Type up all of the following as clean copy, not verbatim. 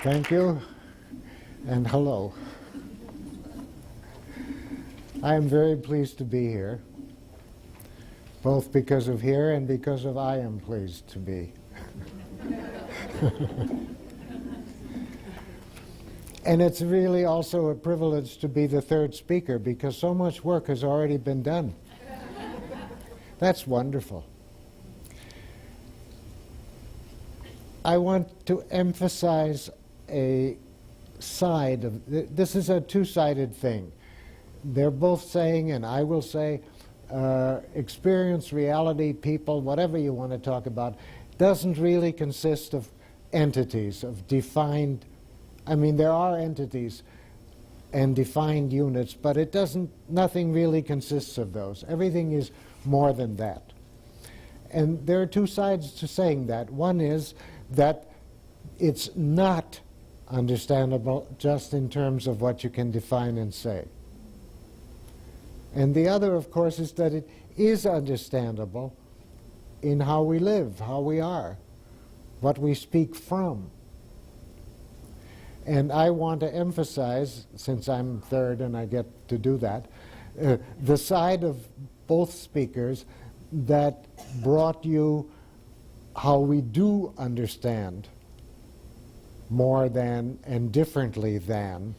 Thank you, and hello. I am very pleased to be here, both because of here and because of I am pleased to be. And it's really also a privilege to be the third speaker because so much work has already been done. That's wonderful. I want to emphasize a side of this is a two-sided thing. They're both saying, and I will say, experience, reality, people, whatever you want to talk about, doesn't really consist of entities, of defined. I mean, there are entities and defined units, but it doesn't. Nothing really consists of those. Everything is more than that. And there are two sides to saying that. One is that it's not understandable just in terms of what you can define and say. And the other, of course, is that it is understandable in how we live, how we are, what we speak from. And I want to emphasize, since I'm third and I get to do that, the side of both speakers that brought you how we do understand more than and differently than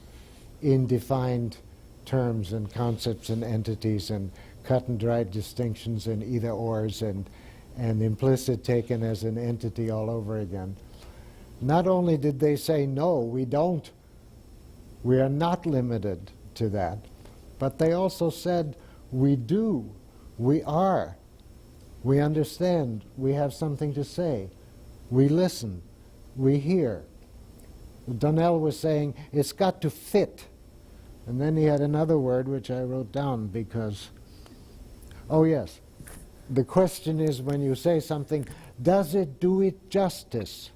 in defined terms and concepts and entities and cut and dried distinctions and either-ors and implicit taken as an entity all over again. Not only did they say, no, we don't, we are not limited to that, but they also said, we do, we are, we understand, we have something to say, we listen, we hear. Donnell was saying, it's got to fit. And then he had another word which I wrote down because, oh yes, the question is when you say something, does it do it justice?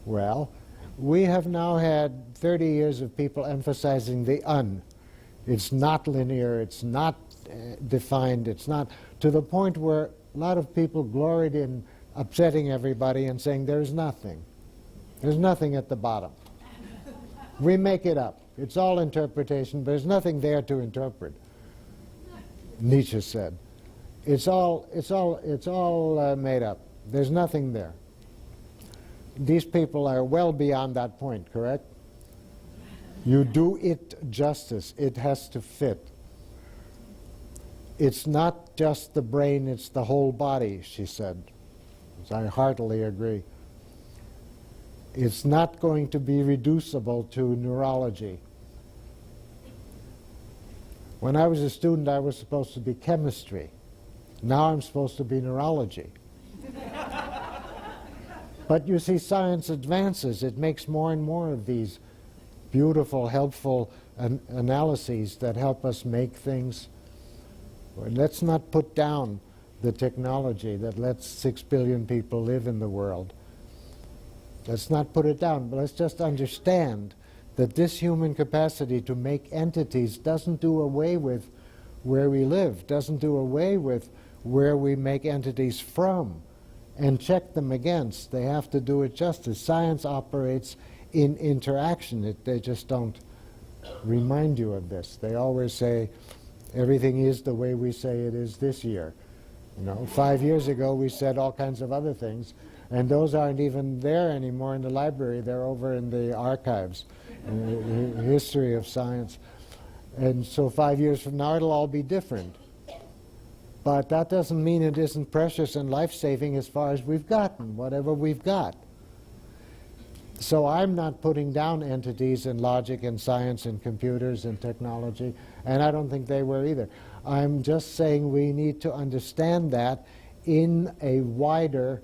Well, we have now had 30 years of people emphasizing the un. It's not linear, it's not defined, it's not, to the point where a lot of people gloried in upsetting everybody and saying there's nothing. There's nothing at the bottom. We make it up. It's all interpretation, but there's nothing there to interpret. Nietzsche said, it's all made up. There's nothing there. These people are well beyond that point, correct? You do it justice. It has to fit. It's not just the brain, it's the whole body, she said. I heartily agree. It's not going to be reducible to neurology. When I was a student, I was supposed to be chemistry. Now I'm supposed to be neurology. But you see, science advances. It makes more and more of these beautiful, helpful analyses that help us make things. Let's not put down the technology that lets 6 billion people live in the world. Let's not put it down, but let's just understand that this human capacity to make entities doesn't do away with where we live, doesn't do away with where we make entities from and check them against. They have to do it justice. Science operates in interaction. They just don't remind you of this. They always say everything is the way we say it is this year. You know, 5 years ago we said all kinds of other things, and those aren't even there anymore in the library. They're over in the archives, in the history of science. And so 5 years from now it'll all be different. But that doesn't mean it isn't precious and life-saving as far as we've gotten, whatever we've got. So I'm not putting down entities and logic and science and computers and technology, and I don't think they were either. I'm just saying we need to understand that in a wider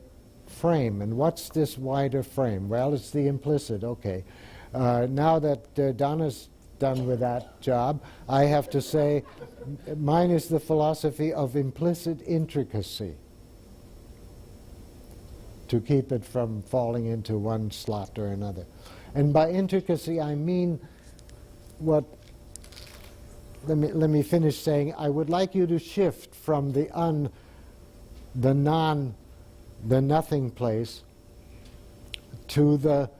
frame. And what's this wider frame? Well, it's the implicit. Okay. Now that Donna's done with that job, I have to say mine is the philosophy of implicit intricacy, to keep it from falling into one slot or another. And by intricacy I mean what, let me finish saying, I would like you to shift from the nothing place to the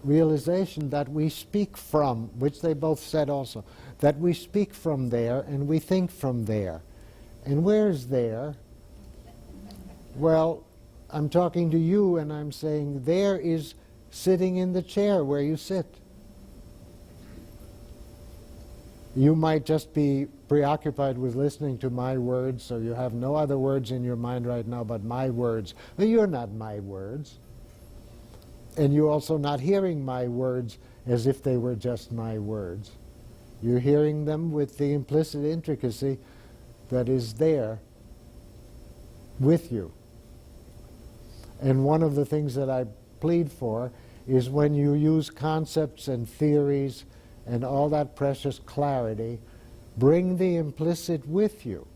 realization that we speak from, which they both said also, that we speak from there and we think from there. And where's there? Well, I'm talking to you and I'm saying there is sitting in the chair where you sit. You might just be preoccupied with listening to my words, so you have no other words in your mind right now but my words. But you're not my words. And you're also not hearing my words as if they were just my words. You're hearing them with the implicit intricacy that is there with you. And one of the things that I plead for is when you use concepts and theories and all that precious clarity, bring the implicit with you.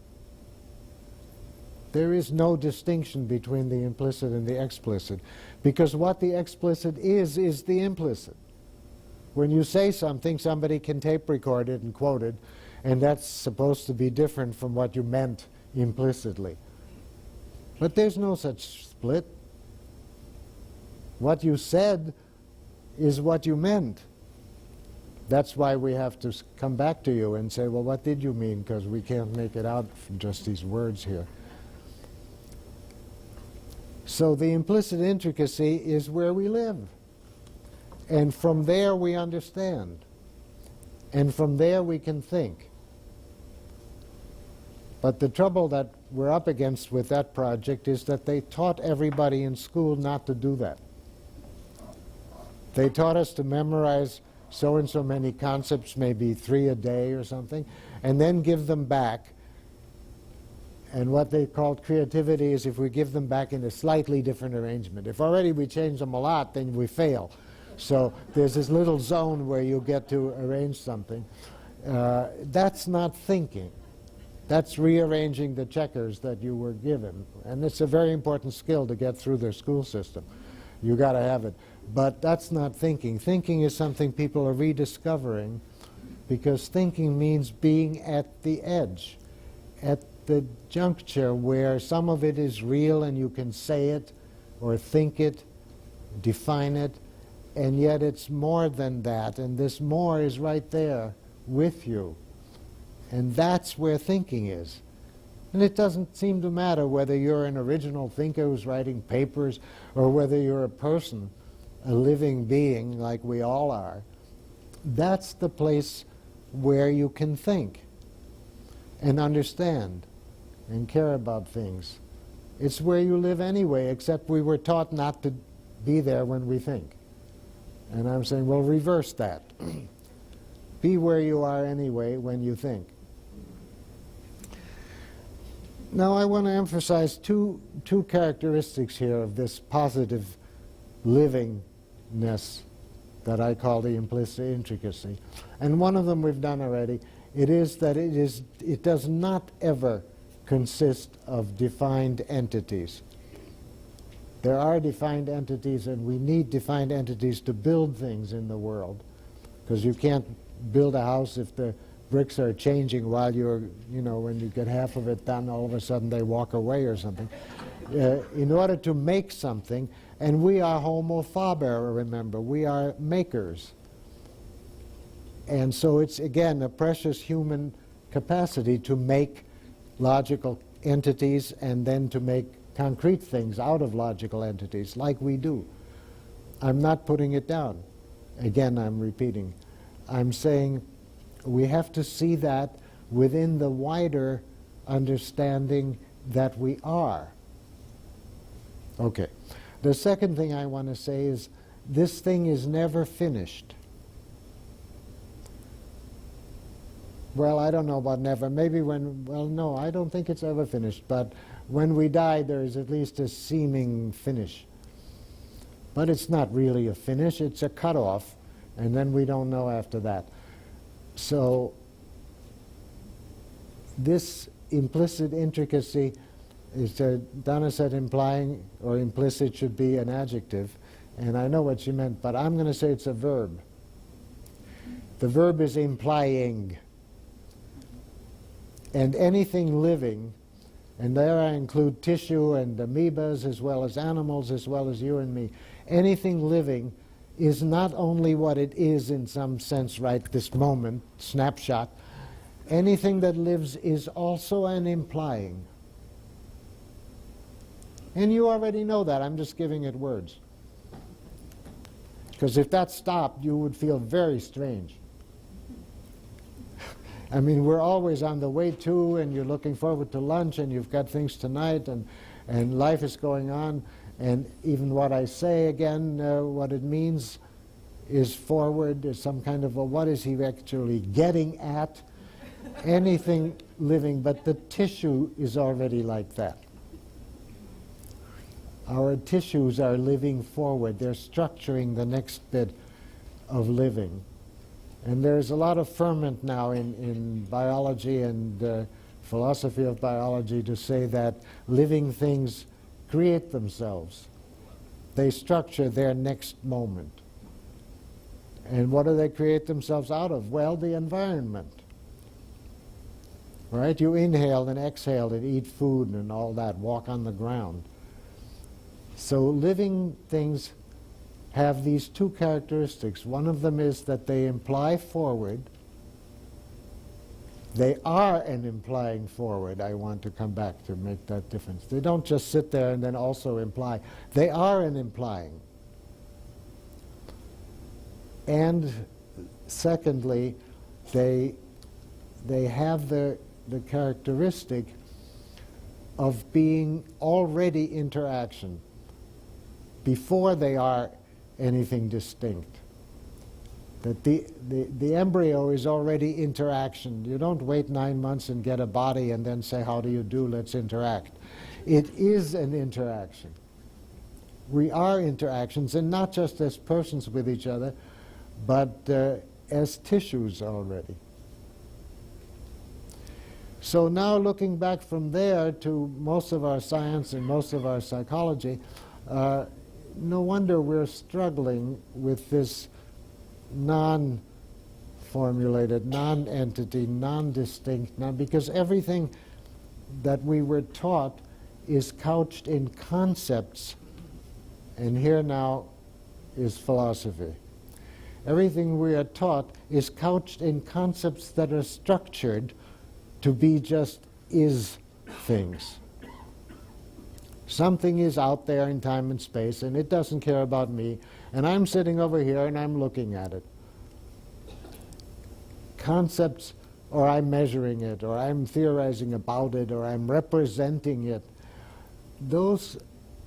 There is no distinction between the implicit and the explicit, because what the explicit is the implicit. When you say something, somebody can tape record it and quote it, and that's supposed to be different from what you meant implicitly. But there's no such split. What you said is what you meant. That's why we have to come back to you and say, well, what did you mean? Because we can't make it out from just these words here. So the implicit intricacy is where we live. And from there we understand. And from there we can think. But the trouble that we're up against with that project is that they taught everybody in school not to do that. They taught us to memorize so and so many concepts, maybe 3 a day or something, and then give them back. And what they called creativity is if we give them back in a slightly different arrangement. If already we change them a lot, then we fail. So there's this little zone where you get to arrange something. That's not thinking. That's rearranging the checkers that you were given. And it's a very important skill to get through their school system. You got to have it. But that's not thinking. Thinking is something people are rediscovering, because thinking means being at the edge, at the juncture where some of it is real and you can say it or think it, define it, and yet it's more than that, and this more is right there with you. And that's where thinking is. And it doesn't seem to matter whether you're an original thinker who's writing papers or whether you're a person, a living being like we all are. That's the place where you can think and understand and care about things. It's where you live anyway, except we were taught not to be there when we think. And I'm saying, well, reverse that. Be where you are anyway when you think. Now I want to emphasize two characteristics here of this positive livingness that I call the implicit intricacy. And one of them we've done already. It is that it does not ever consist of defined entities. There are defined entities, and we need defined entities to build things in the world, because you can't build a house if the bricks are changing while you're, when you get half of it done, all of a sudden they walk away or something. In order to make something, and we are homo faber, remember, we are makers. And so it's, again, a precious human capacity to make logical entities and then to make concrete things out of logical entities like we do. I'm not putting it down. Again, I'm repeating. I'm saying we have to see that within the wider understanding that we are. Okay. The second thing I want to say is this thing is never finished. Well, I don't know about never. Maybe no, I don't think it's ever finished. But when we die, there is at least a seeming finish. But it's not really a finish. It's a cutoff. And then we don't know after that. So this implicit intricacy is, Donna said implying or implicit should be an adjective. And I know what she meant, but I'm going to say it's a verb. The verb is implying. And anything living, and there I include tissue and amoebas as well as animals as well as you and me, anything living is not only what it is in some sense right this moment, snapshot. Anything that lives is also an implying. And you already know that. I'm just giving it words. Because if that stopped, you would feel very strange. I mean, we're always on the way to, and you're looking forward to lunch, and you've got things tonight, and life is going on. And even what I say, again, what it means is forward, is some kind of a, what is he actually getting at? Anything living, but the tissue is already like that. Our tissues are living forward. They're structuring the next bit of living. And there's a lot of ferment now in biology and philosophy of biology to say that living things create themselves. They structure their next moment. And what do they create themselves out of? Well, the environment. Right? You inhale and exhale and eat food and all that, walk on the ground. So living things have these two characteristics. One of them is that they imply forward. They are an implying forward. I want to come back to make that difference. They don't just sit there and then also imply. They are an implying. And secondly, they have the characteristic of being already interaction before they are anything distinct. That the embryo is already interaction. You don't wait 9 months and get a body and then say, how do you do, let's interact. It is an interaction. We are interactions, and not just as persons with each other, but as tissues already. So now looking back from there to most of our science and most of our psychology, no wonder we're struggling with this non-formulated, non-entity, non-distinct, because everything that we were taught is couched in concepts, and here now is philosophy. Everything we are taught is couched in concepts that are structured to be just is things. Something is out there in time and space, and it doesn't care about me, and I'm sitting over here and I'm looking at it. Concepts, or I'm measuring it, or I'm theorizing about it, or I'm representing it, those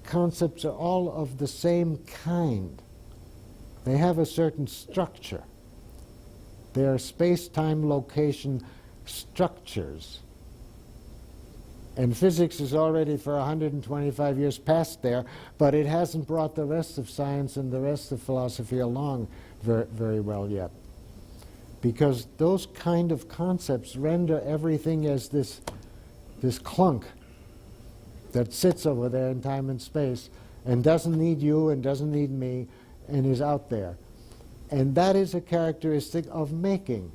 concepts are all of the same kind. They have a certain structure. They are space-time location structures. And physics is already for 125 years past there, but it hasn't brought the rest of science and the rest of philosophy along very well yet. Because those kind of concepts render everything as this clunk that sits over there in time and space and doesn't need you and doesn't need me and is out there. And that is a characteristic of making.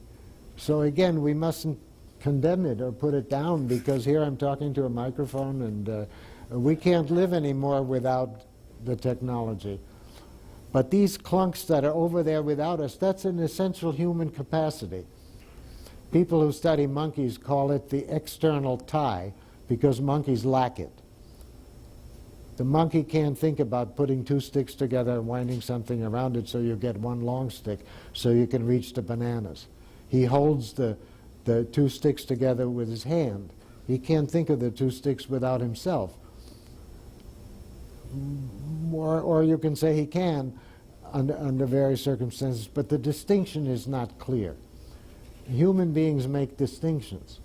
So again, we mustn't condemn it or put it down, because here I'm talking to a microphone, and we can't live anymore without the technology. But these clunks that are over there without us, that's an essential human capacity. People who study monkeys call it the external tie, because monkeys lack it. The monkey can't think about putting two sticks together and winding something around it so you get one long stick so you can reach the bananas. He holds the two sticks together with his hand. He can't think of the two sticks without himself. Or you can say he can under various circumstances, but the distinction is not clear. Human beings make distinctions.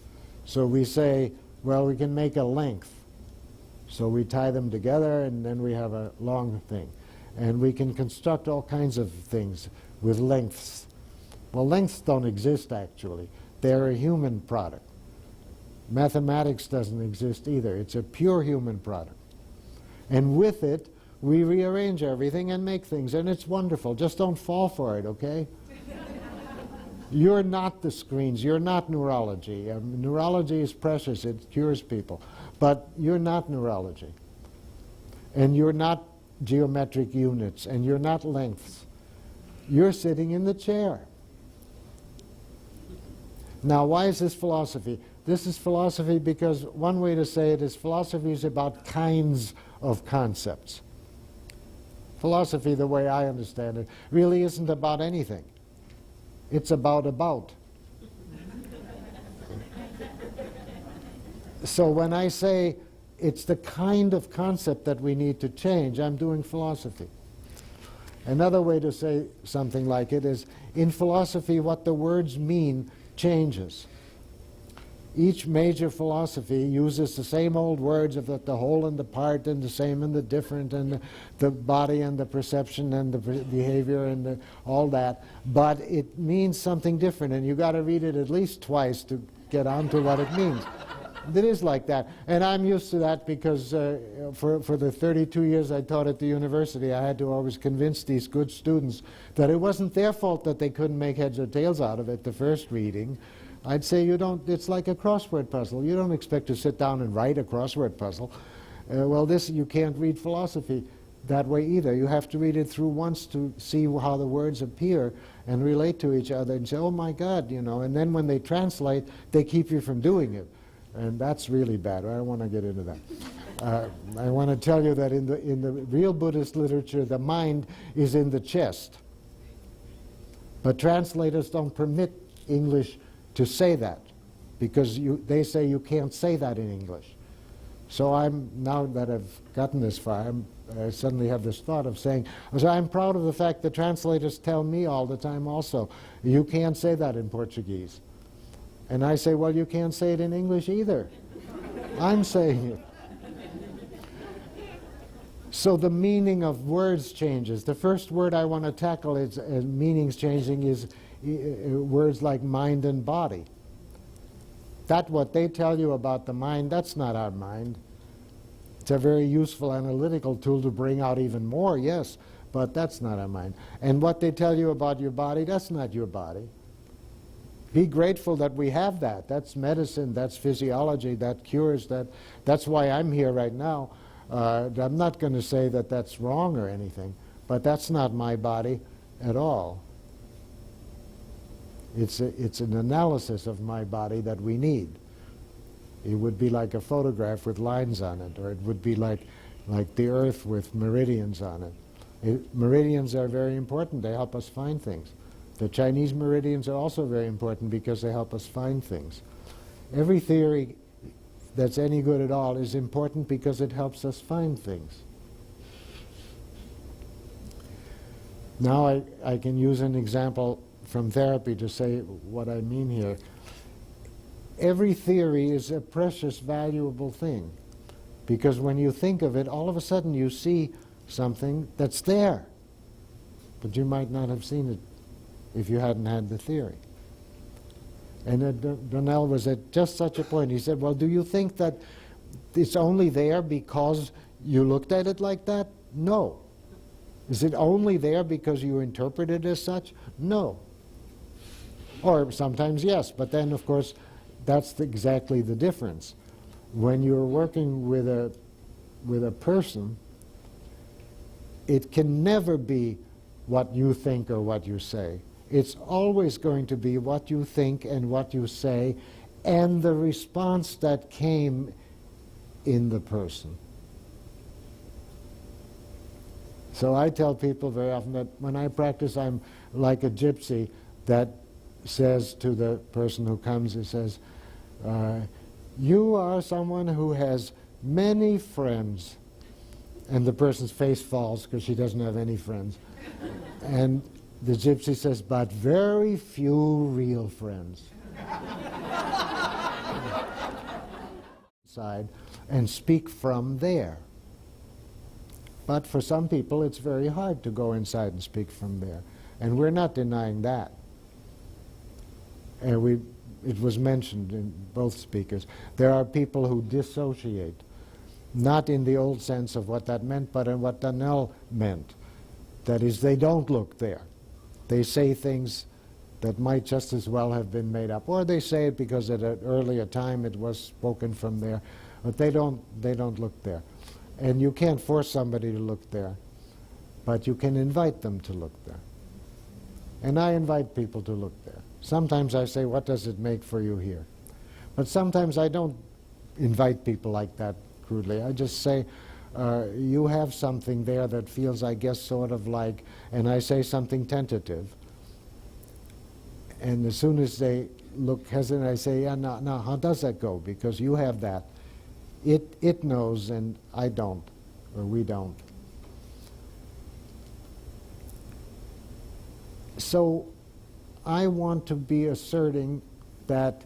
So we say, well, we can make a length. So we tie them together and then we have a long thing. And we can construct all kinds of things with lengths. Well, lengths don't exist actually. They're a human product. Mathematics doesn't exist either. It's a pure human product. And with it, we rearrange everything and make things, and it's wonderful. Just don't fall for it, okay? You're not the screens. You're not neurology. Neurology is precious. It cures people. But you're not neurology. And you're not geometric units, and you're not lengths. You're sitting in the chair. Now, why is this philosophy? This is philosophy because one way to say it is philosophy is about kinds of concepts. Philosophy, the way I understand it, really isn't about anything. It's about. So when I say it's the kind of concept that we need to change, I'm doing philosophy. Another way to say something like it is, in philosophy, what the words mean changes. Each major philosophy uses the same old words of the whole and the part and the same and the different and the body and the perception and the behavior and all that, but it means something different, and you've got to read it at least twice to get onto what it means. It is like that, and I'm used to that because for the 32 years I taught at the university, I had to always convince these good students that it wasn't their fault that they couldn't make heads or tails out of it the first reading. I'd say it's like a crossword puzzle. You don't expect to sit down and write a crossword puzzle. Well, you can't read philosophy that way either. You have to read it through once to see how the words appear and relate to each other and say, oh my God, and then when they translate, they keep you from doing it. And that's really bad. I don't want to get into that. I want to tell you that in the real Buddhist literature, the mind is in the chest. But translators don't permit English to say that, because they say you can't say that in English. So now that I've gotten this far, I suddenly have this thought of saying, so I'm proud of the fact that translators tell me all the time also, you can't say that in Portuguese. And I say, well, you can't say it in English either. I'm saying it. So the meaning of words changes. The first word I want to tackle as meanings changing is words like mind and body. That what they tell you about the mind, that's not our mind. It's a very useful analytical tool to bring out even more, yes, but that's not our mind. And what they tell you about your body, that's not your body. Be grateful that we have that. That's medicine, that's physiology, that cures, that's why I'm here right now. I'm not going to say that that's wrong or anything, but that's not my body at all. It's an analysis of my body that we need. It would be like a photograph with lines on it, or it would be like the earth with meridians on it. Meridians are very important. They help us find things. The Chinese meridians are also very important because they help us find things. Every theory that's any good at all is important because it helps us find things. Now I can use an example from therapy to say what I mean here. Every theory is a precious, valuable thing, because when you think of it, all of a sudden you see something that's there, but you might not have seen it if you hadn't had the theory. And Donnell was at just such a point. He said, well, do you think that it's only there because you looked at it like that? No. Is it only there because you interpret it as such? No. Or sometimes yes, but then of course that's exactly the difference. When you're working with a person, it can never be what you think or what you say. It's always going to be what you think and what you say and the response that came in the person. So I tell people very often that when I practice, I'm like a gypsy that says to the person who comes, he says, you are someone who has many friends. And the person's face falls because she doesn't have any friends. And the gypsy says, but very few real friends. Side and speak from there. But for some people, it's very hard to go inside and speak from there. And we're not denying that. It was mentioned in both speakers. There are people who dissociate, not in the old sense of what that meant, but in what Donnell meant. That is, they don't look there. They say things that might just as well have been made up, or they say it because at an earlier time it was spoken from there, but they don't look there. And you can't force somebody to look there, but you can invite them to look there. And I invite people to look there. Sometimes I say, what does it make for you here? But sometimes I don't invite people like that crudely. I just say, you have something there that feels, I guess, sort of like, and I say something tentative. And as soon as they look hesitant, I say, yeah, no, how does that go? Because you have that. It knows and I don't, or we don't. So I want to be asserting that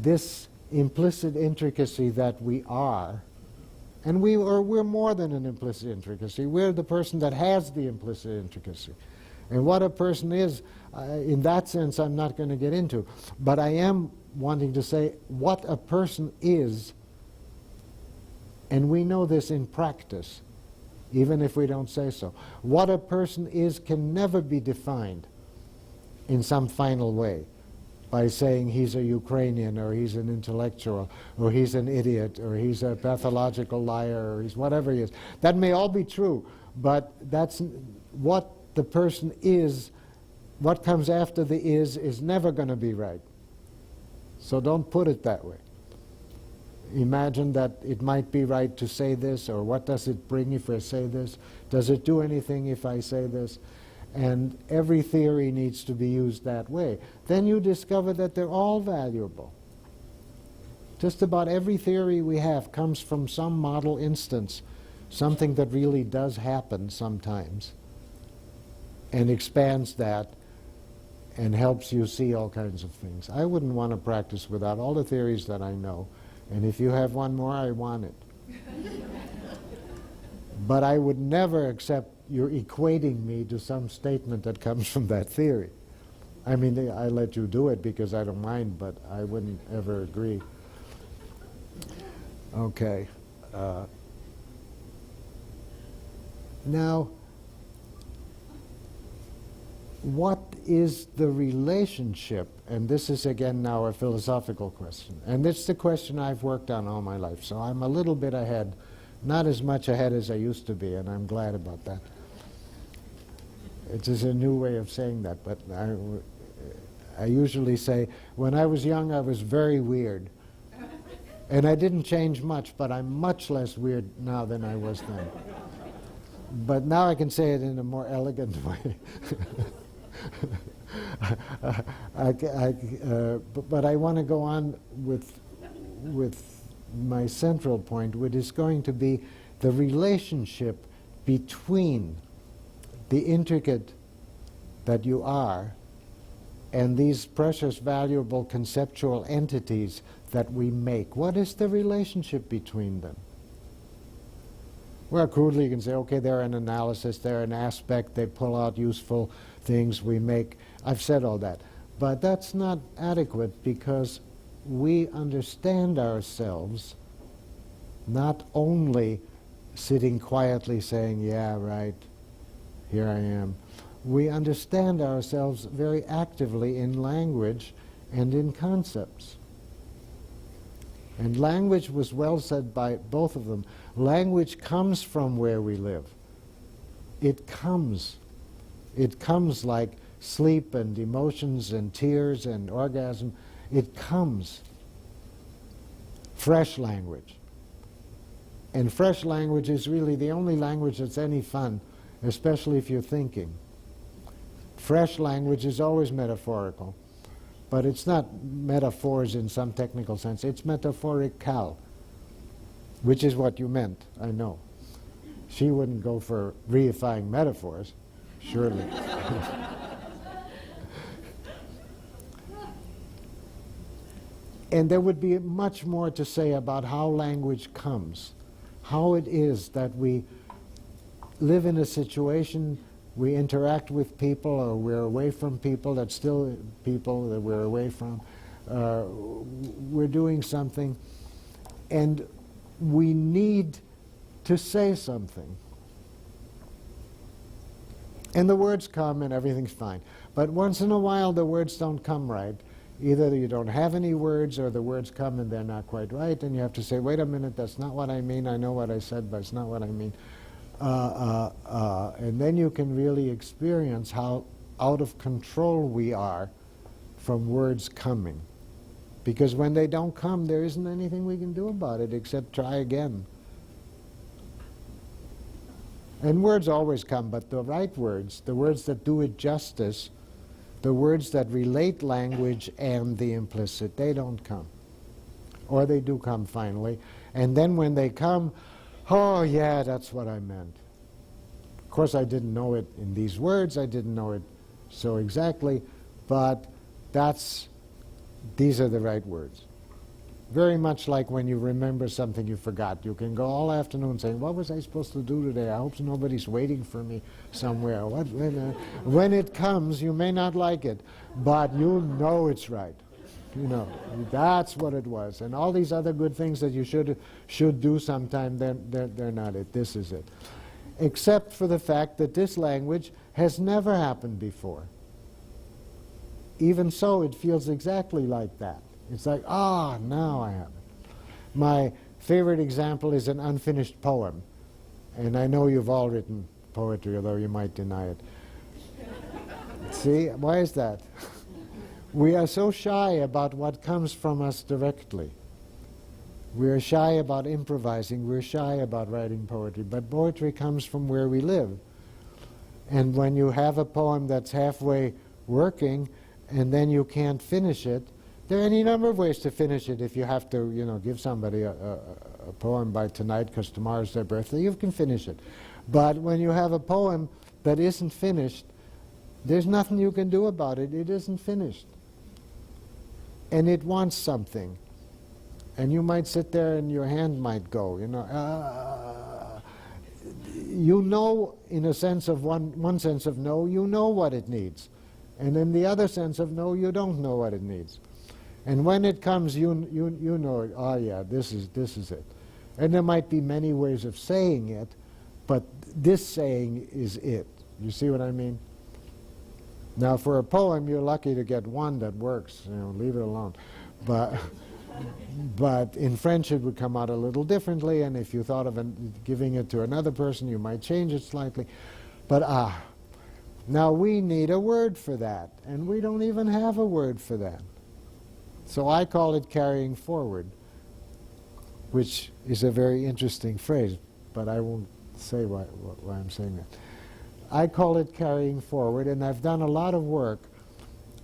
this implicit intricacy that we are, and we're more than an implicit intricacy. We're the person that has the implicit intricacy. And what a person is, in that sense, I'm not going to get into. But I am wanting to say what a person is, and we know this in practice, even if we don't say so. What a person is can never be defined in some final way by saying he's a Ukrainian, or he's an intellectual, or he's an idiot, or he's a pathological liar, or he's whatever he is. That may all be true, but that's what the person is. What comes after the is never going to be right. So don't put it that way. Imagine that it might be right to say this, or what does it bring if I say this? Does it do anything if I say this? And every theory needs to be used that way. Then you discover that they're all valuable. Just about every theory we have comes from some model instance, something that really does happen sometimes, and expands that and helps you see all kinds of things. I wouldn't want to practice without all the theories that I know, and if you have one more, I want it. But I would never accept you're equating me to some statement that comes from that theory. I mean, I let you do it because I don't mind, but I wouldn't ever agree. Okay. Now, what is the relationship, and this is again now a philosophical question, and it's the question I've worked on all my life, so I'm a little bit ahead, not as much ahead as I used to be, and I'm glad about that. It is a new way of saying that, but I usually say, when I was young, I was very weird. And I didn't change much, but I'm much less weird now than I was then. But now I can say it in a more elegant way. But I want to go on with my central point, which is going to be the relationship between the intricate that you are and these precious, valuable conceptual entities that we make. What is the relationship between them? Well, crudely you can say, okay, they're an analysis, they're an aspect, they pull out useful things we make. I've said all that. But that's not adequate, because we understand ourselves not only sitting quietly saying, yeah, right, here I am. We understand ourselves very actively in language and in concepts. And language was well said by both of them. Language comes from where we live. It comes. It comes like sleep and emotions and tears and orgasm. It comes. Fresh language. And fresh language is really the only language that's any fun, especially if you're thinking. Fresh language is always metaphorical, but it's not metaphors in some technical sense. It's metaphorical, which is what you meant, I know. She wouldn't go for reifying metaphors, surely. And there would be much more to say about how language comes, how it is that we live in a situation, we interact with people, or we're away from people, that's still people that we're away from. We're doing something, and we need to say something. And the words come and everything's fine. But once in a while the words don't come right. Either you don't have any words, or the words come and they're not quite right, and you have to say, wait a minute, that's not what I mean. I know what I said, but it's not what I mean. And then you can really experience how out of control we are from words coming. Because when they don't come, there isn't anything we can do about it except try again. And words always come, but the right words, the words that do it justice, the words that relate language and the implicit, they don't come. Or they do come finally. And then when they come, oh yeah, that's what I meant. Of course, I didn't know it in these words, I didn't know it so exactly, but these are the right words. Very much like when you remember something you forgot. You can go all afternoon saying, what was I supposed to do today? I hope nobody's waiting for me somewhere. When it comes, you may not like it, but you know it's right. You know, that's what it was. And all these other good things that you should do sometime, they're not it. This is it. Except for the fact that this language has never happened before. Even so, it feels exactly like that. It's like, now I have it. My favorite example is an unfinished poem. And I know you've all written poetry, although you might deny it. See, why is that? We are so shy about what comes from us directly. We are shy about improvising. We're shy about writing poetry. But poetry comes from where we live. And when you have a poem that's halfway working, and then you can't finish it, there are any number of ways to finish it. If you have to, give somebody a poem by tonight because tomorrow's their birthday, you can finish it. But when you have a poem that isn't finished, there's nothing you can do about it. It isn't finished. And it wants something. And you might sit there and your hand might go, in a sense of one sense of no, you know what it needs. And in the other sense of no, you don't know what it needs. And when it comes, you know it. Oh yeah, this is it. And there might be many ways of saying it, but this saying is it. You see what I mean? Now, for a poem, you're lucky to get one that works. Leave it alone. But in French, it would come out a little differently. And if you thought of giving it to another person, you might change it slightly. But now we need a word for that, and we don't even have a word for that. So I call it carrying forward, which is a very interesting phrase, but I won't say why I'm saying that. I call it carrying forward, and I've done a lot of work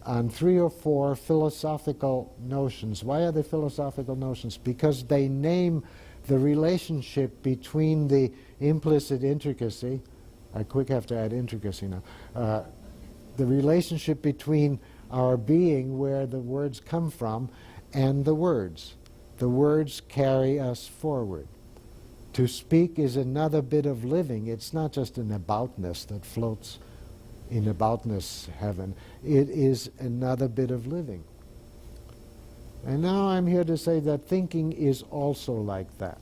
on 3 or 4 philosophical notions. Why are they philosophical notions? Because they name the relationship between the implicit intricacy. I have to add intricacy now. The relationship between our being, where the words come from, and the words. The words carry us forward. To speak is another bit of living. It's not just an aboutness that floats in aboutness heaven. It is another bit of living. And now I'm here to say that thinking is also like that.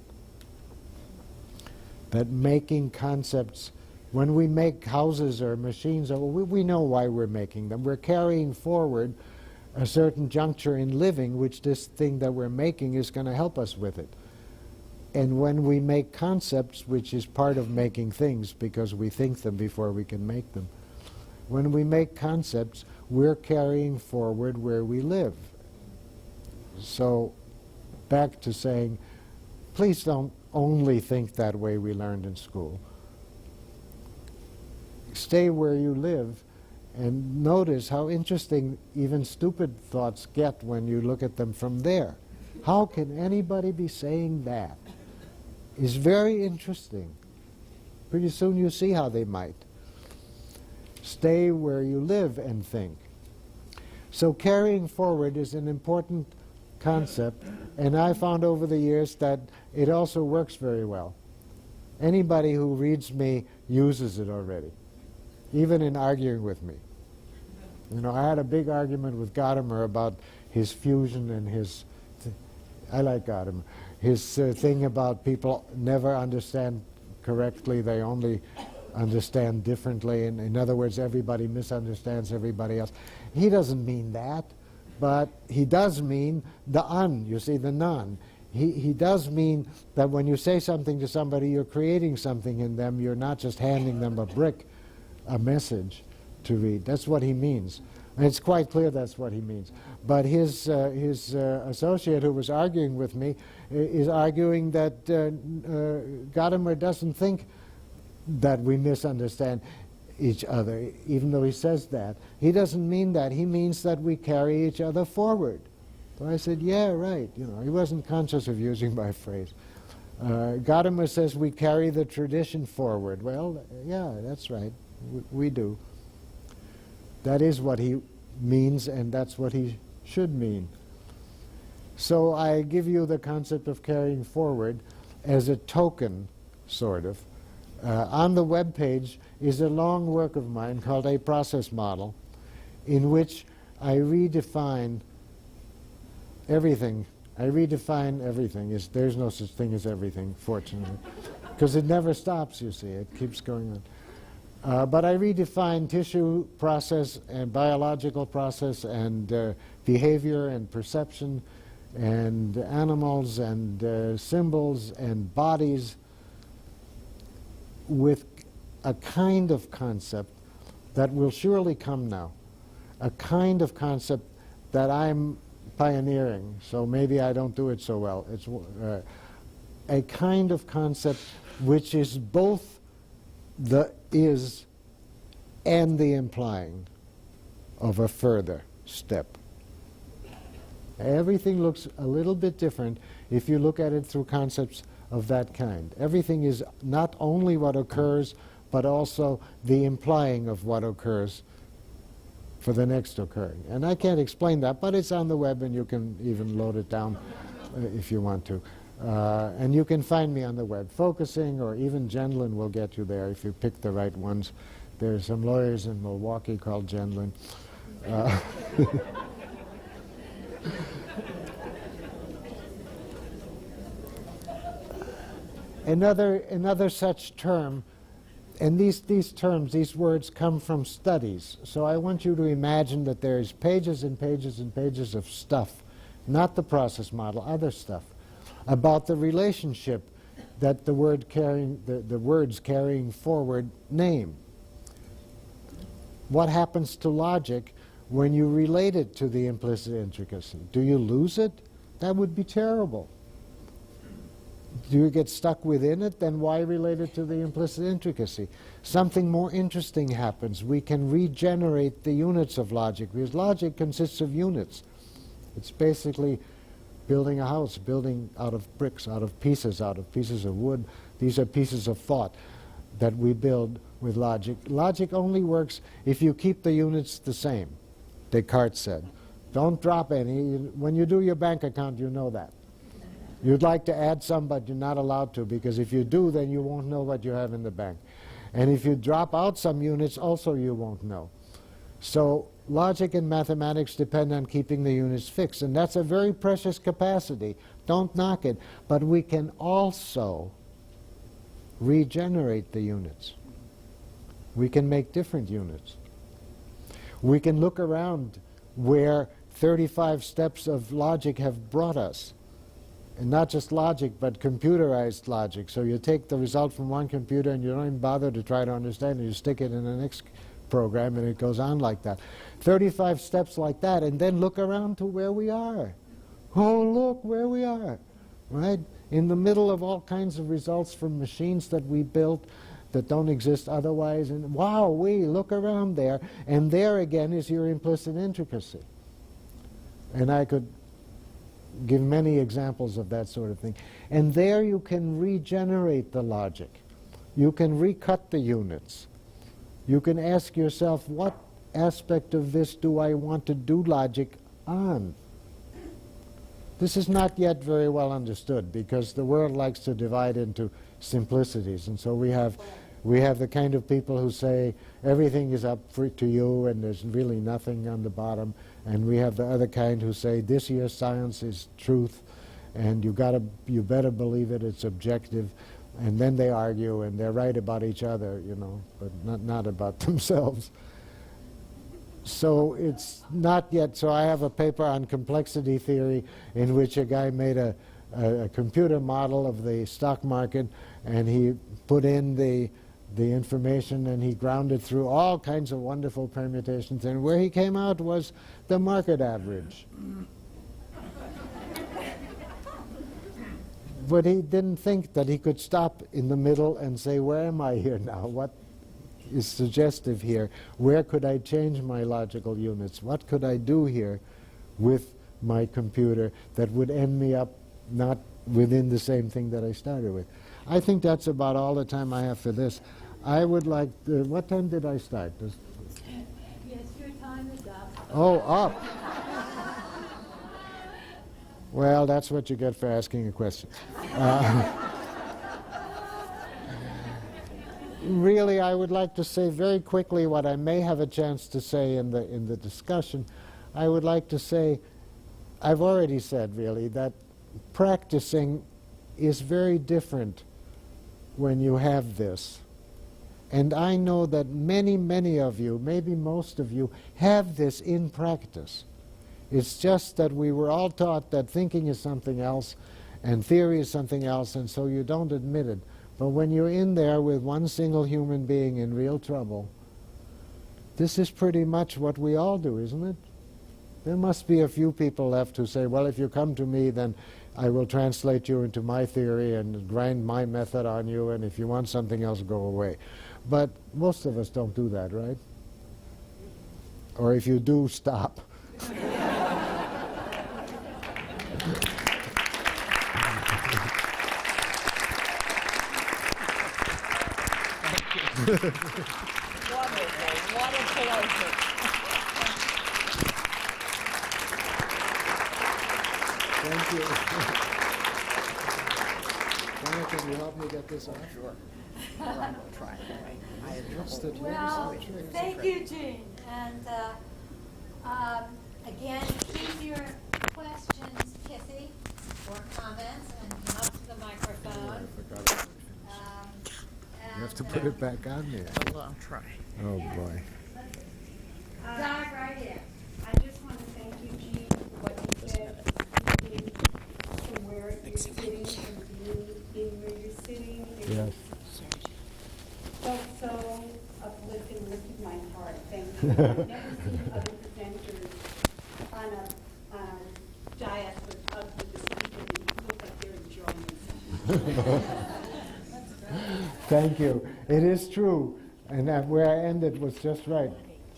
That making concepts, when we make houses or machines, we know why we're making them. We're carrying forward a certain juncture in living, which this thing that we're making is going to help us with it. And when we make concepts, which is part of making things, because we think them before we can make them, when we make concepts, we're carrying forward where we live. So, back to saying, please don't only think that way we learned in school. Stay where you live and notice how interesting even stupid thoughts get when you look at them from there. How can anybody be saying that? It's very interesting. Pretty soon you see how they might. Stay where you live and think. So carrying forward is an important concept, and I found over the years that it also works very well. Anybody who reads me uses it already, even in arguing with me. I had a big argument with Gadamer about his fusion and his, I like Gadamer, his thing about people never understand correctly, they only understand differently. And in other words, everybody misunderstands everybody else. He doesn't mean that, but he does mean the you see, the non. He does mean that when you say something to somebody, you're creating something in them. You're not just handing them a brick, a message, to read. That's what he means. And it's quite clear that's what he means. But his associate who was arguing with me is arguing that Gadamer doesn't think that we misunderstand each other, even though he says that. He doesn't mean that. He means that we carry each other forward. So I said, yeah, right. You know, he wasn't conscious of using my phrase. Gadamer says we carry the tradition forward. Well, yeah, that's right. We do. That is what he means, and that's what he should mean. So I give you the concept of carrying forward as a token, sort of. On the web page is a long work of mine called A Process Model, in which I redefine everything. I redefine everything. There's no such thing as everything, fortunately, because it never stops, you see. It keeps going on. But I redefine tissue process and biological process and behavior and perception and animals and symbols and bodies with a kind of concept that will surely come now, a kind of concept that I'm pioneering, so maybe I don't do it so well. It's a kind of concept which is both the is and the implying of a further step. Everything looks a little bit different if you look at it through concepts of that kind. Everything is not only what occurs, but also the implying of what occurs for the next occurring. And I can't explain that, but it's on the web, and you can even load it down if you want to. And you can find me on the web. Focusing, or even Gendlin will get you there if you pick the right ones. There's some lawyers in Milwaukee called Gendlin. Another such term, and these terms, these words come from studies. So I want you to imagine that there's pages and pages and pages of stuff, not the process model, other stuff, about the relationship that the words carrying forward name. What happens to logic when you relate it to the implicit intricacy? Do you lose it? That would be terrible. Do you get stuck within it? Then why relate it to the implicit intricacy? Something more interesting happens. We can regenerate the units of logic, because logic consists of units. It's basically building a house, building out of bricks, out of pieces of wood. These are pieces of thought that we build with logic. Logic only works if you keep the units the same, Descartes said. Don't drop any. When you do your bank account, you know that. You'd like to add some, but you're not allowed to, because if you do, then you won't know what you have in the bank. And if you drop out some units, also you won't know. So logic and mathematics depend on keeping the units fixed, and that's a very precious capacity. Don't knock it. But we can also regenerate the units. We can make different units. We can look around where 35 steps of logic have brought us. And not just logic, but computerized logic. So you take the result from one computer and you don't even bother to try to understand it. You stick it in the next program and it goes on like that. 35 steps like that, and then look around to where we are. Oh, look where we are, right? In the middle of all kinds of results from machines that we built that don't exist otherwise. And wow, look around there. And there again is your implicit intricacy. And I could give many examples of that sort of thing. And there you can regenerate the logic. You can recut the units. You can ask yourself, what aspect of this do I want to do logic on? This is not yet very well understood, because the world likes to divide into simplicities. And so we have the kind of people who say everything is up to you and there's really nothing on the bottom. And we have the other kind who say this year's science is truth, and you better believe it, it's objective. And then they argue, and they're right about each other, you know, but not about themselves. So it's not yet. So I have a paper on complexity theory in which a guy made a computer model of the stock market, and he put in the the information, and he ground it through all kinds of wonderful permutations, and where he came out was the market average. But he didn't think that he could stop in the middle and say, where am I here now? What is suggestive here? Where could I change my logical units? What could I do here with my computer that would end me up not within the same thing that I started with? I think that's about all the time I have for this. I would like to, what time did I start? Yes, your time is up. Oh, up. Well, that's what you get for asking a question. Really, I would like to say very quickly what I may have a chance to say in the discussion. I would like to say, I've already said really, that practicing is very different when you have this. And I know that many, many of you, maybe most of you, have this in practice. It's just that we were all taught that thinking is something else and theory is something else, and so you don't admit it. But when you're in there with one single human being in real trouble, this is pretty much what we all do, isn't it? There must be a few people left who say, well, if you come to me, then I will translate you into my theory and grind my method on you, and if you want something else, go away. But most of us don't do that, right? Or if you do, stop. Thank you. Donna, can you help me get this off? Sure. I will try. I adjusted. Well, thank you, Gene. And again, keep your questions pithy or comments and come up to the microphone. You have to put it back on there. I'll try. Oh, boy. Dive right in. I just want to thank you, Gene, for what you said, being from where you're sitting and being where you're sitting. It Yes. felt so uplifting, lifted my heart. Thank you. I've never seen other presenters on a dais with the speaker that you look like they're enjoying themselves. Thank you. It is true, and that where I ended was just right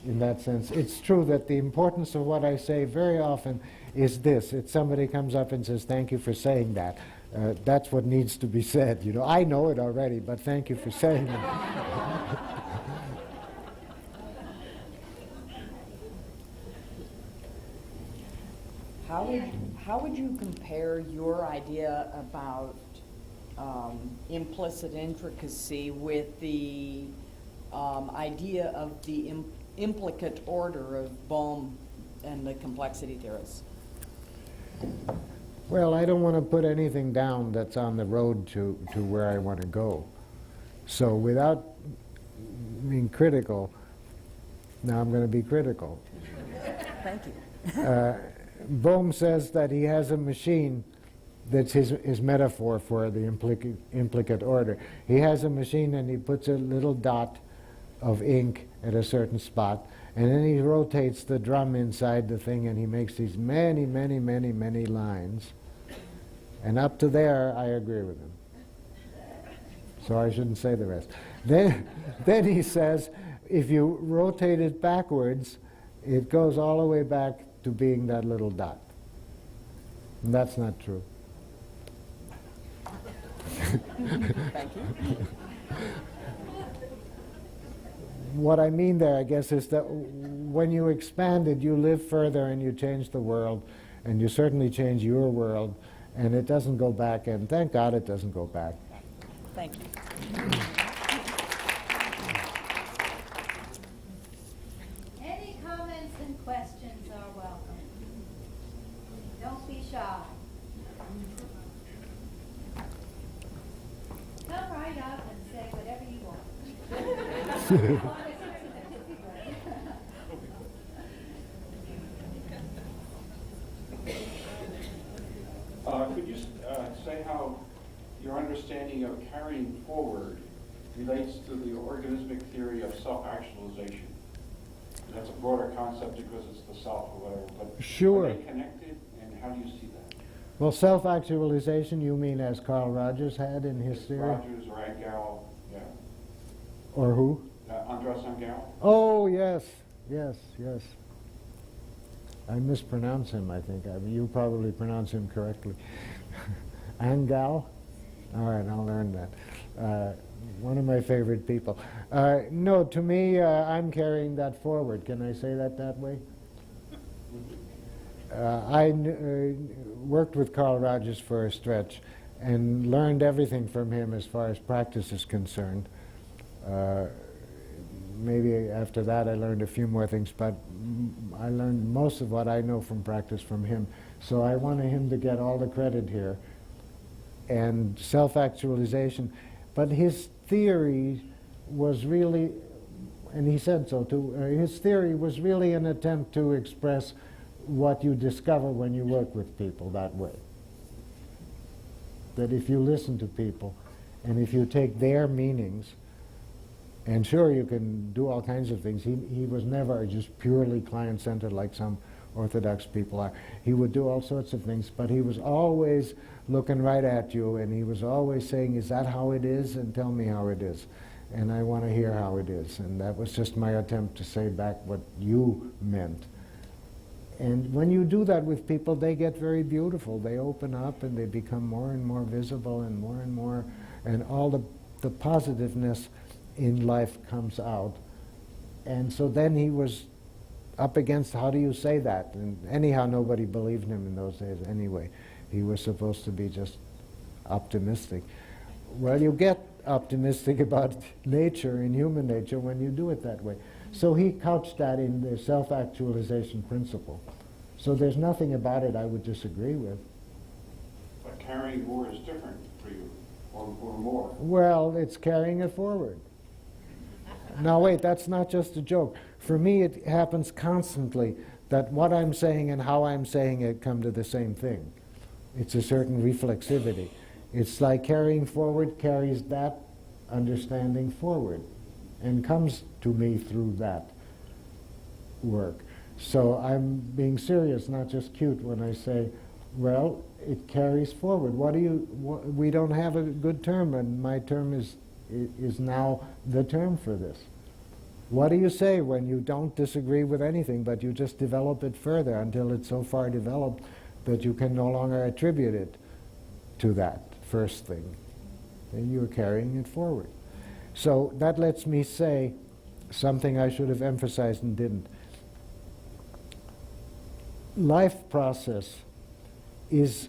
in that sense. It's true that the importance of what I say very often is this. It's somebody comes up and says, thank you for saying that. That's what needs to be said. You know, I know it already, but thank you for saying it. How would you compare your idea about implicit intricacy with the idea of the implicate order of Bohm and the complexity theorists? Well, I don't want to put anything down that's on the road to where I want to go. So without being critical, now I'm going to be critical. Thank you. Bohm says that he has a machine that's his metaphor for the implicate order. He has a machine and he puts a little dot of ink at a certain spot, and then he rotates the drum inside the thing and he makes these many, many, many, many lines. And up to there, I agree with him. So I shouldn't say the rest. Then he says, if you rotate it backwards, it goes all the way back to being that little dot. And that's not true. Thank you. What I mean there, I guess, is that when you expand it, you live further and you change the world, and you certainly change your world, and it doesn't go back, and thank God it doesn't go back. Thank you. Any comments and questions are welcome. Don't be shy. Come right up and say whatever you want. Could you say how your understanding of carrying forward relates to the concept because it's the self or whatever, but Sure. are they connected, and how do you see that? Well, self-actualization, you mean as Carl Rogers had in his theory? Rogers or Angell, yeah. Or who? Andras Angell? Oh, yes, yes, yes. I mispronounce him, I think. I mean, you probably pronounce him correctly. Angell? All right, I'll learn that. One of my favorite people. No, to me, I'm carrying that forward. Can I say that way? I worked with Carl Rogers for a stretch and learned everything from him as far as practice is concerned. Maybe after that I learned a few more things, but I learned most of what I know from practice from him. So I wanted him to get all the credit here. And self-actualization. But his theory was really, and he said so too, his theory was really an attempt to express what you discover when you work with people that way. That if you listen to people, and if you take their meanings, and sure, you can do all kinds of things. He was never just purely client-centered like some Orthodox people are. He would do all sorts of things, but he was always looking right at you, and he was always saying, is that how it is? And tell me how it is. And I want to hear how it is. And that was just my attempt to say back what you meant. And when you do that with people, they get very beautiful. They open up and they become more and more visible and more, and all the positiveness in life comes out. And so then he was up against, how do you say that? And anyhow, nobody believed him in those days anyway. He was supposed to be just optimistic. Well, you get optimistic about nature and human nature when you do it that way. So he couched that in the self-actualization principle. So there's nothing about it I would disagree with. But carrying more is different for you, or more. Well, it's carrying it forward. Now wait, that's not just a joke. For me, it happens constantly that what I'm saying and how I'm saying it come to the same thing. It's a certain reflexivity. It's like carrying forward carries that understanding forward and comes to me through that work. So I'm being serious, not just cute, when I say, well, it carries forward. We don't have a good term, and my term is now the term for this. What do you say when you don't disagree with anything, but you just develop it further until it's so far developed that you can no longer attribute it to that first thing? Then you're carrying it forward. So that lets me say something I should have emphasized and didn't. Life process is,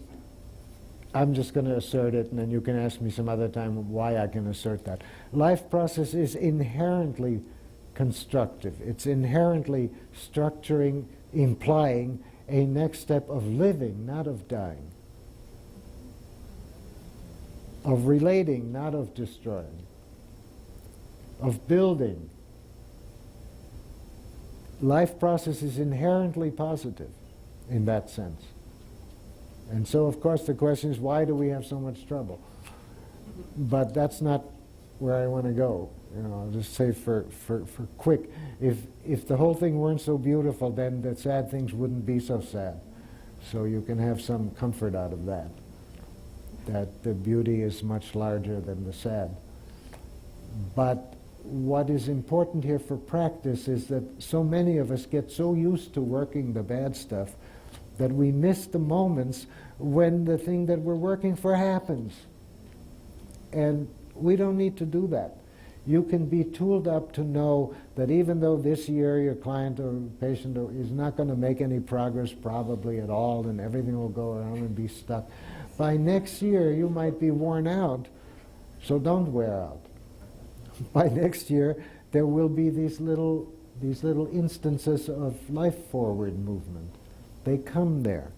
I'm just going to assert it, and then you can ask me some other time why I can assert that. Life process is inherently constructive. It's inherently structuring, implying a next step of living, not of dying. Of relating, not of destroying. Of building. Life process is inherently positive in that sense. And so, of course, the question is, why do we have so much trouble? But that's not where I want to go. You know, I'll just say for quick, if the whole thing weren't so beautiful, then the sad things wouldn't be so sad. So you can have some comfort out of that, that the beauty is much larger than the sad. But what is important here for practice is that so many of us get so used to working the bad stuff that we miss the moments when the thing that we're working for happens. And we don't need to do that. You can be tooled up to know that even though this year your client or patient is not going to make any progress probably at all, and everything will go around and be stuck, by next year you might be worn out, so don't wear out. By next year there will be these little instances of life forward movement. They come there.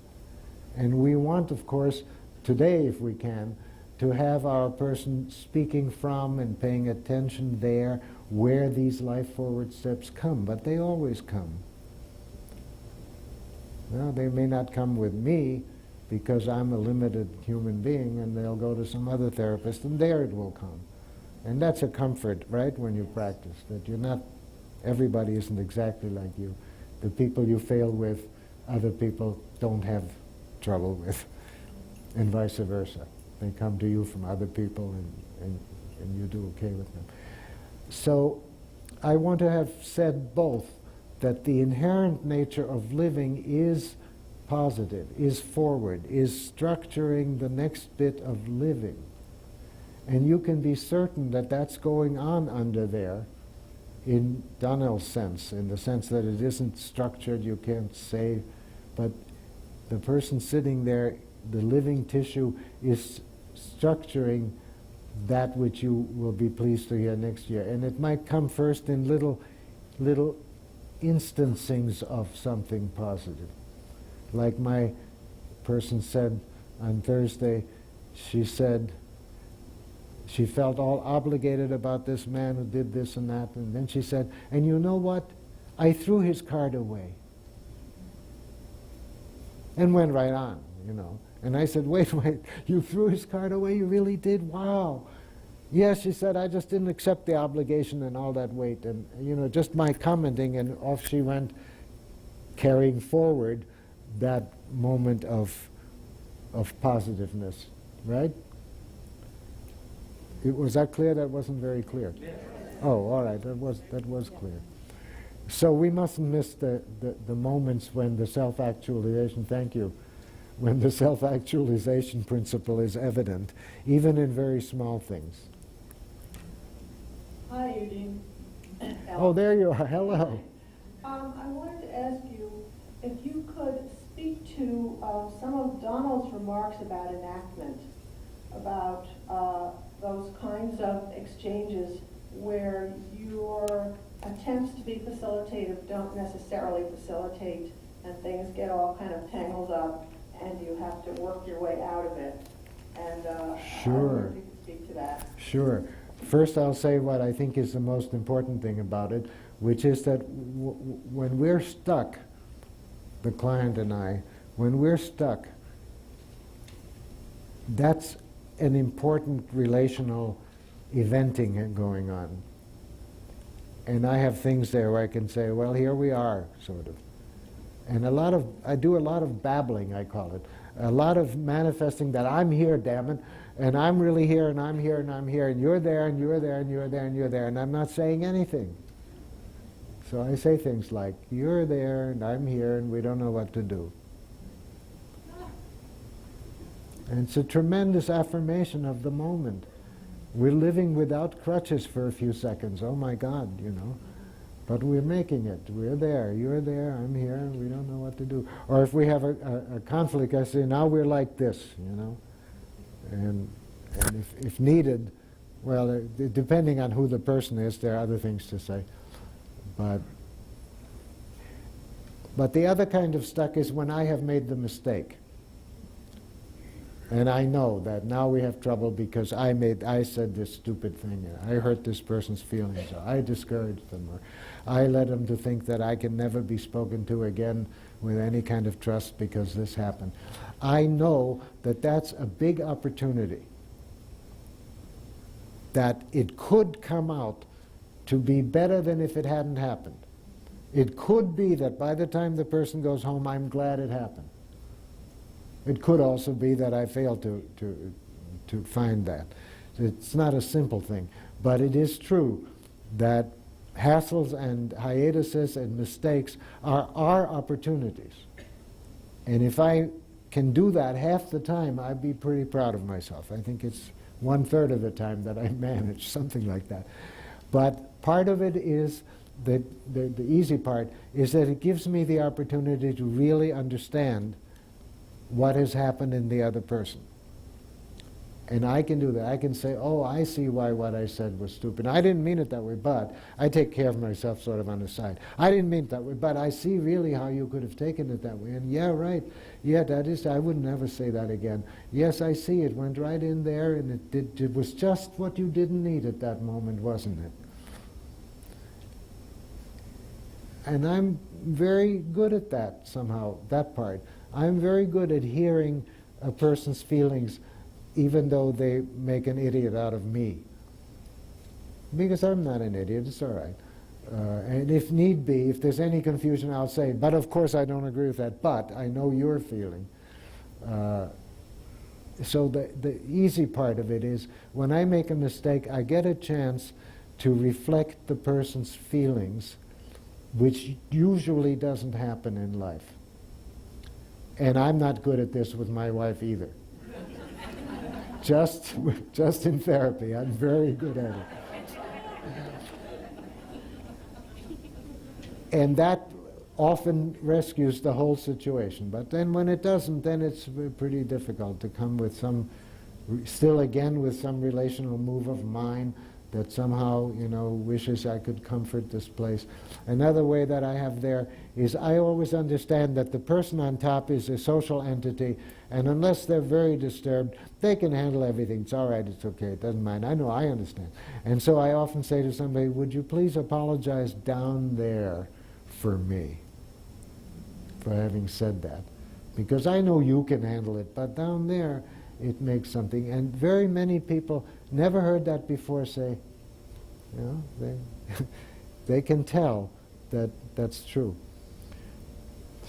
And we want, of course, today if we can, to have our person speaking from and paying attention there where these life forward steps come, but they always come. Well, they may not come with me because I'm a limited human being, and they'll go to some other therapist and there it will come. And that's a comfort, right, when you practice, that you're not, everybody isn't exactly like you. The people you fail with, other people don't have trouble with, and vice versa. They come to you from other people, and you do okay with them. So I want to have said both, that the inherent nature of living is positive, is forward, is structuring the next bit of living. And you can be certain that that's going on under there, in Donnell's sense, in the sense that it isn't structured, you can't say, but the person sitting there, the living tissue, is structuring that which you will be pleased to hear next year. And it might come first in little instancings of something positive. Like my person said on Thursday, she said she felt all obligated about this man who did this and that, and then she said, and you know what? I threw his card away. And went right on, you know. And I said, wait, you threw his card away? You really did? Wow. Yes, she said, I just didn't accept the obligation and all that weight. And, you know, just my commenting, and off she went, carrying forward that moment of positiveness, right? Was that clear? That wasn't very clear. Yeah. Oh, all right, that was clear. So we mustn't miss the moments when the self-actualization, thank you, when the self-actualization principle is evident, even in very small things. Hi, Eugene. Oh, there you are. Hello. I wanted to ask you if you could speak to some of Donald's remarks about enactment, about those kinds of exchanges where your attempts to be facilitative don't necessarily facilitate, and things get all kind of tangled up, and you have to work your way out of it. And Sure. I wonder if you could speak to that. Sure. First, I'll say what I think is the most important thing about it, which is that when we're stuck, the client and I, when we're stuck, that's an important relational eventing going on. And I have things there where I can say, well, here we are, sort of. And I do a lot of babbling, I call it. A lot of manifesting that I'm here, damn it, and I'm really here, and I'm here, and I'm here, and you're there, and you're there, and you're there, and you're there, and I'm not saying anything. So I say things like, you're there, and I'm here, and we don't know what to do. And it's a tremendous affirmation of the moment. We're living without crutches for a few seconds. Oh my God, you know. But we're making it. We're there. You're there. I'm here. And we don't know what to do. Or if we have a conflict, I say, now we're like this, you know. And if needed, well, depending on who the person is, there are other things to say. But the other kind of stuck is when I have made the mistake. And I know that now we have trouble because I said this stupid thing, I hurt this person's feelings, or I discouraged them, or I led them to think that I can never be spoken to again with any kind of trust because this happened. I know that that's a big opportunity, that it could come out to be better than if it hadn't happened. It could be that by the time the person goes home, I'm glad it happened. It could also be that I failed to find that. It's not a simple thing, but it is true that hassles and hiatuses and mistakes are our opportunities. And if I can do that half the time, I'd be pretty proud of myself. I think it's 1/3 of the time that I manage, something like that. But part of it is that the easy part is that it gives me the opportunity to really understand what has happened in the other person. And I can do that. I can say, oh, I see why what I said was stupid. I didn't mean it that way, but I take care of myself sort of on the side. I didn't mean it that way, but I see really how you could have taken it that way. And yeah, right. Yeah, that is, I would never say that again. Yes, I see, it went right in there, and it was just what you didn't need at that moment, wasn't it? And I'm very good at that somehow, that part. I'm very good at hearing a person's feelings even though they make an idiot out of me. Because I'm not an idiot, it's all right. And if need be, if there's any confusion, I'll say, but of course I don't agree with that, but I know your feeling. So the easy part of it is, when I make a mistake, I get a chance to reflect the person's feelings, which usually doesn't happen in life. And I'm not good at this with my wife either. just in therapy, I'm very good at it. And that often rescues the whole situation. But then when it doesn't, then it's pretty difficult to come with some, still again with some relational move of mine that somehow, wishes I could comfort this place. Another way that I have there is I always understand that the person on top is a social entity, and unless they're very disturbed, they can handle everything. It's all right, it's okay, it doesn't mind. I know, I understand. And so I often say to somebody, would you please apologize down there for me for having said that? Because I know you can handle it, but down there it makes something. And very many people never heard that before say, they can tell that that's true.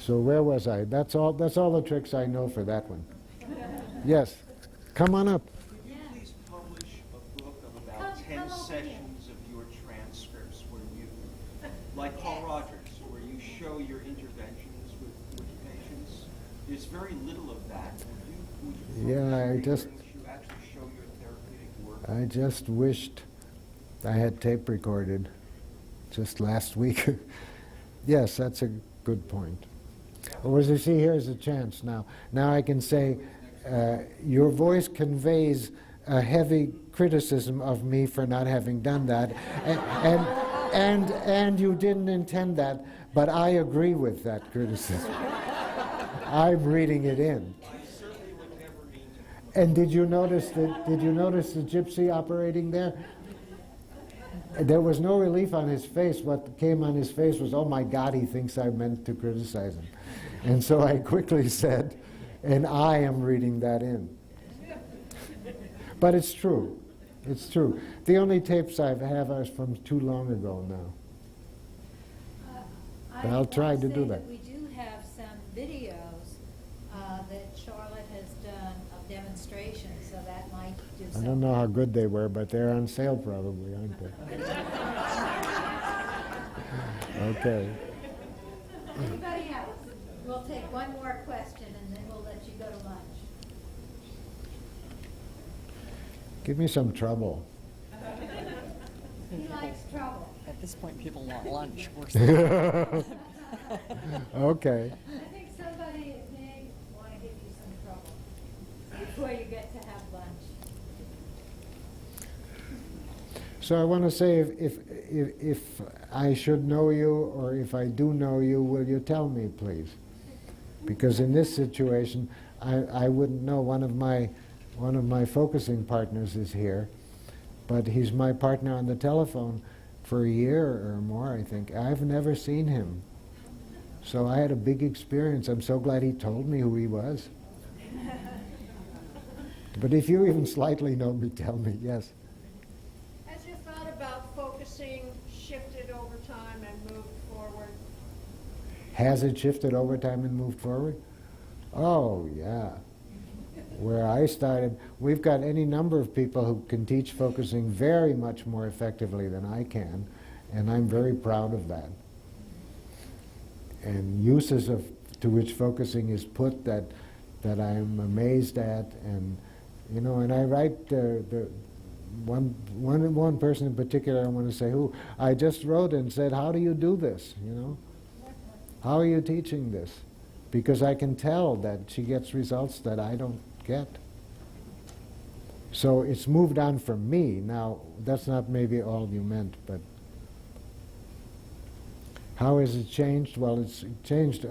So where was I? That's all the tricks I know for that one. Yes, come on up. Could you please publish a book of about 10 sessions of your transcripts where you, like Paul Rogers, where you show your interventions with patients? There's very little of that. Would you Yeah, I publish just- in which you actually show your therapeutic work? I just wished I had tape recorded just last week. Yes, that's a good point. Well, as you see, here's a chance now. Now I can say, your voice conveys a heavy criticism of me for not having done that, and you didn't intend that, but I agree with that criticism. I'm reading it in. I certainly would never mean to. And did you notice the gypsy operating there? There was no relief on his face. What came on his face was, oh my God, he thinks I meant to criticize him. And so I quickly said, and I am reading that in. But it's true. It's true. The only tapes I have are from too long ago now. But I'll try to do that. We do have some videos that Charlotte has done of demonstrations, so that might do I something. don't know how good they were, but they're on sale probably, aren't they? Okay. Anybody else? We'll take one more question and then we'll let you go to lunch. Give me some trouble. He likes trouble. At this point, people want lunch. Okay. I think somebody may want to give you some trouble before you get to have lunch. So I want to say, if I should know you, or if I do know you, will you tell me, please? Because in this situation, I wouldn't know. One of my focusing partners is here, but he's my partner on the telephone for a year or more, I think. I've never seen him. So I had a big experience. I'm so glad he told me who he was. But if you even slightly know me, tell me, yes. Has your thought about focusing shifted over time and moved forward? Has it shifted over time and moved forward? Oh, yeah. Where I started, we've got any number of people who can teach focusing very much more effectively than I can, and I'm very proud of that. And uses to which focusing is put that I'm amazed at, and and I write one person in particular, I want to say who, I just wrote and said, how do you do this, How are you teaching this? Because I can tell that she gets results that I don't get. So it's moved on from me. Now, that's not maybe all you meant, but how has it changed? Well, it's changed.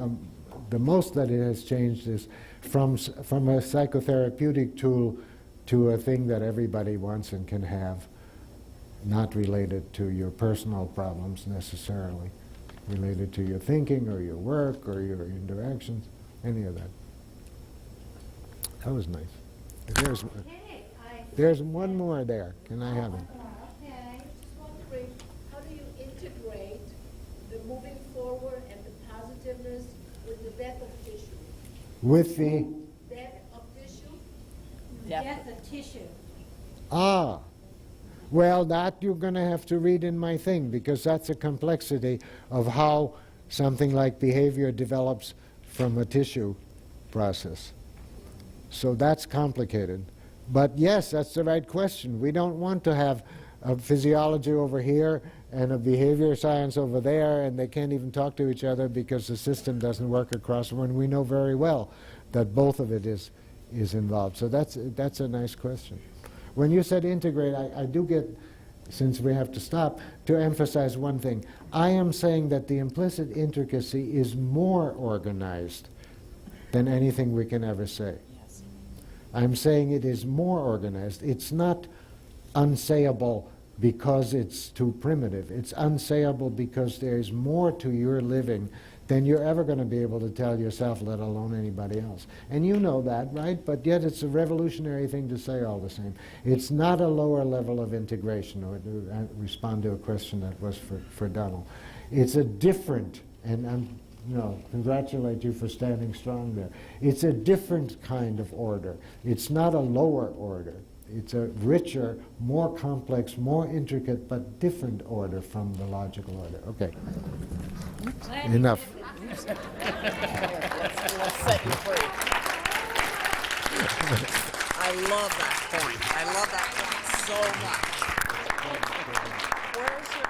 The most that it has changed is from a psychotherapeutic tool to a thing that everybody wants and can have, not related to your personal problems necessarily, related to your thinking or your work or your interactions, any of that. That was nice. Okay, There's one more there. Can I have it? Okay. Just wondering, how do you integrate with the death of tissue. With the, Death of tissue? Death of tissue. well, that you're going to have to read in my thing, because that's a complexity of how something like behavior develops from a tissue process. So that's complicated. But yes, that's the right question. We don't want to have a physiology over here and a behavior science over there, and they can't even talk to each other because the system doesn't work across when we know very well that both of it is involved. So that's a nice question. When you said integrate, I do get, since we have to stop, to emphasize one thing. I am saying that the implicit intricacy is more organized than anything we can ever say. Yes. I'm saying it is more organized. It's not unsayable because it's too primitive. It's unsayable because there's more to your living than you're ever going to be able to tell yourself, let alone anybody else. And you know that, right? But yet it's a revolutionary thing to say all the same. It's not a lower level of integration, or to respond to a question that was for Donald. It's a different, and I'm, congratulate you for standing strong there. It's a different kind of order. It's not a lower order. It's a richer, more complex, more intricate, but different order from the logical order. Okay. Glad you Enough. did that. Let's set you free. I love that point. I love that point so much. Where's your